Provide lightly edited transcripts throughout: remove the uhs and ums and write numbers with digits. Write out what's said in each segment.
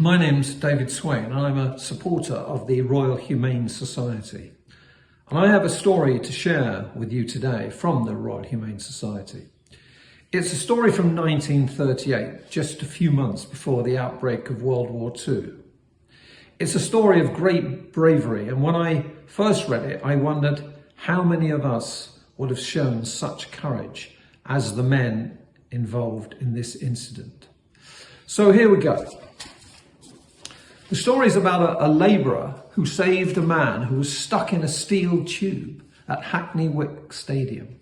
My name's David Swain and I'm a supporter of the Royal Humane Society. And I have a story to share with you today from the Royal Humane Society. It's a story from 1938, just a few months before the outbreak of World War II. It's a story of great bravery, and when I first read it, I wondered how many of us would have shown such courage as the men involved in this incident. So here we go. The story is about a labourer who saved a man who was stuck in a steel tube at Hackney Wick Stadium.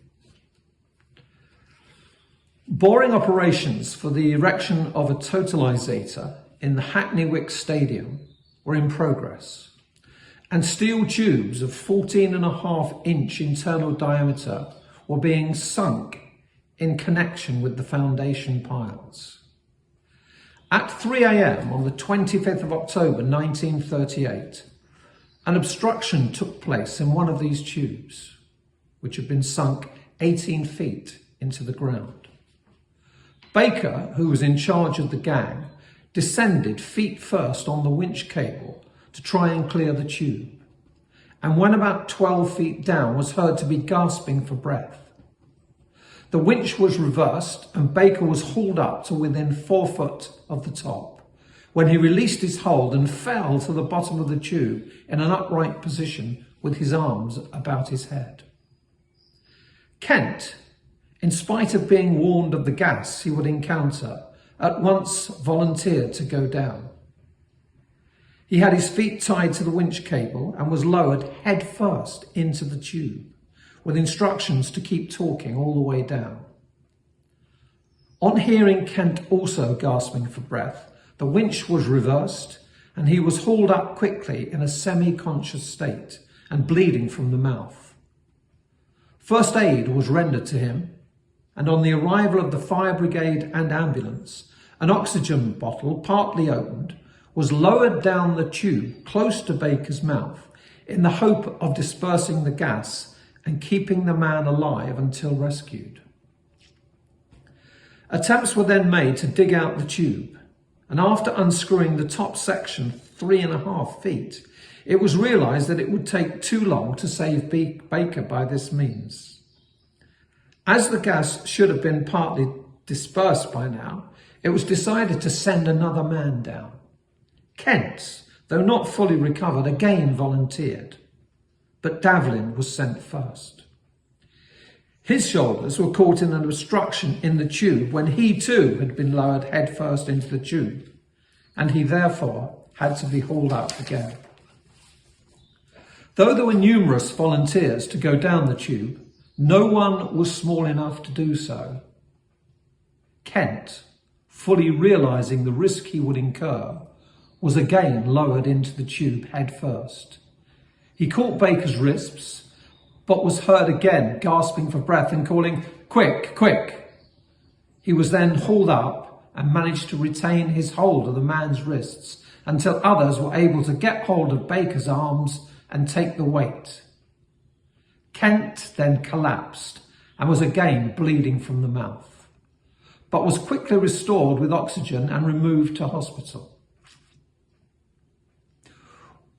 Boring operations for the erection of a totalisator in the Hackney Wick Stadium were in progress, and steel tubes of 14.5-inch internal diameter were being sunk in connection with the foundation piles. At 3 a.m. on the 25th of October 1938, an obstruction took place in one of these tubes, which had been sunk 18 feet into the ground. Baker, who was in charge of the gang, descended feet first on the winch cable to try and clear the tube, and when about 12 feet down was heard to be gasping for breath. The winch was reversed and Baker was hauled up to within 4 foot of the top, when he released his hold and fell to the bottom of the tube in an upright position with his arms about his head. Kent, in spite of being warned of the gas he would encounter, at once volunteered to go down. He had his feet tied to the winch cable and was lowered head first into the tube, with instructions to keep talking all the way down. On hearing Kent also gasping for breath, the winch was reversed and he was hauled up quickly in a semi-conscious state and bleeding from the mouth. First aid was rendered to him, and on the arrival of the fire brigade and ambulance, an oxygen bottle, partly opened, was lowered down the tube close to Baker's mouth in the hope of dispersing the gas and keeping the man alive until rescued. Attempts were then made to dig out the tube, and after unscrewing the top section 3.5 feet, it was realised that it would take too long to save Baker by this means. As the gas should have been partly dispersed by now, it was decided to send another man down. Kent, though not fully recovered, again volunteered, but Devlin was sent first. His shoulders were caught in an obstruction in the tube when he too had been lowered head first into the tube, and he therefore had to be hauled up again. Though there were numerous volunteers to go down the tube, no one was small enough to do so. Kent, fully realising the risk he would incur, was again lowered into the tube head first. He caught Baker's wrists, but was heard again gasping for breath and calling, "Quick, quick!" He was then hauled up and managed to retain his hold of the man's wrists until others were able to get hold of Baker's arms and take the weight. Kent then collapsed and was again bleeding from the mouth, but was quickly restored with oxygen and removed to hospital.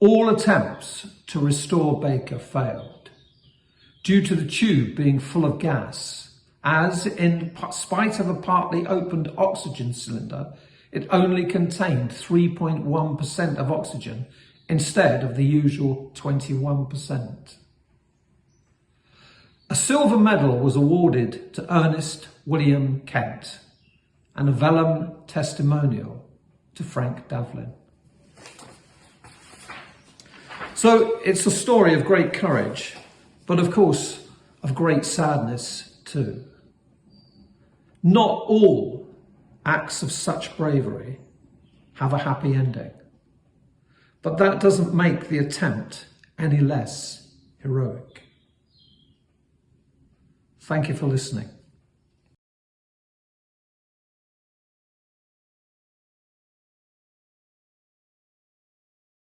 All attempts to restore Baker failed, due to the tube being full of gas, as in spite of a partly opened oxygen cylinder, it only contained 3.1% of oxygen instead of the usual 21%. A silver medal was awarded to Ernest William Kent and a Vellum testimonial to Frank Devlin. So it's a story of great courage, but of course of great sadness too. Not all acts of such bravery have a happy ending, but that doesn't make the attempt any less heroic. Thank you for listening.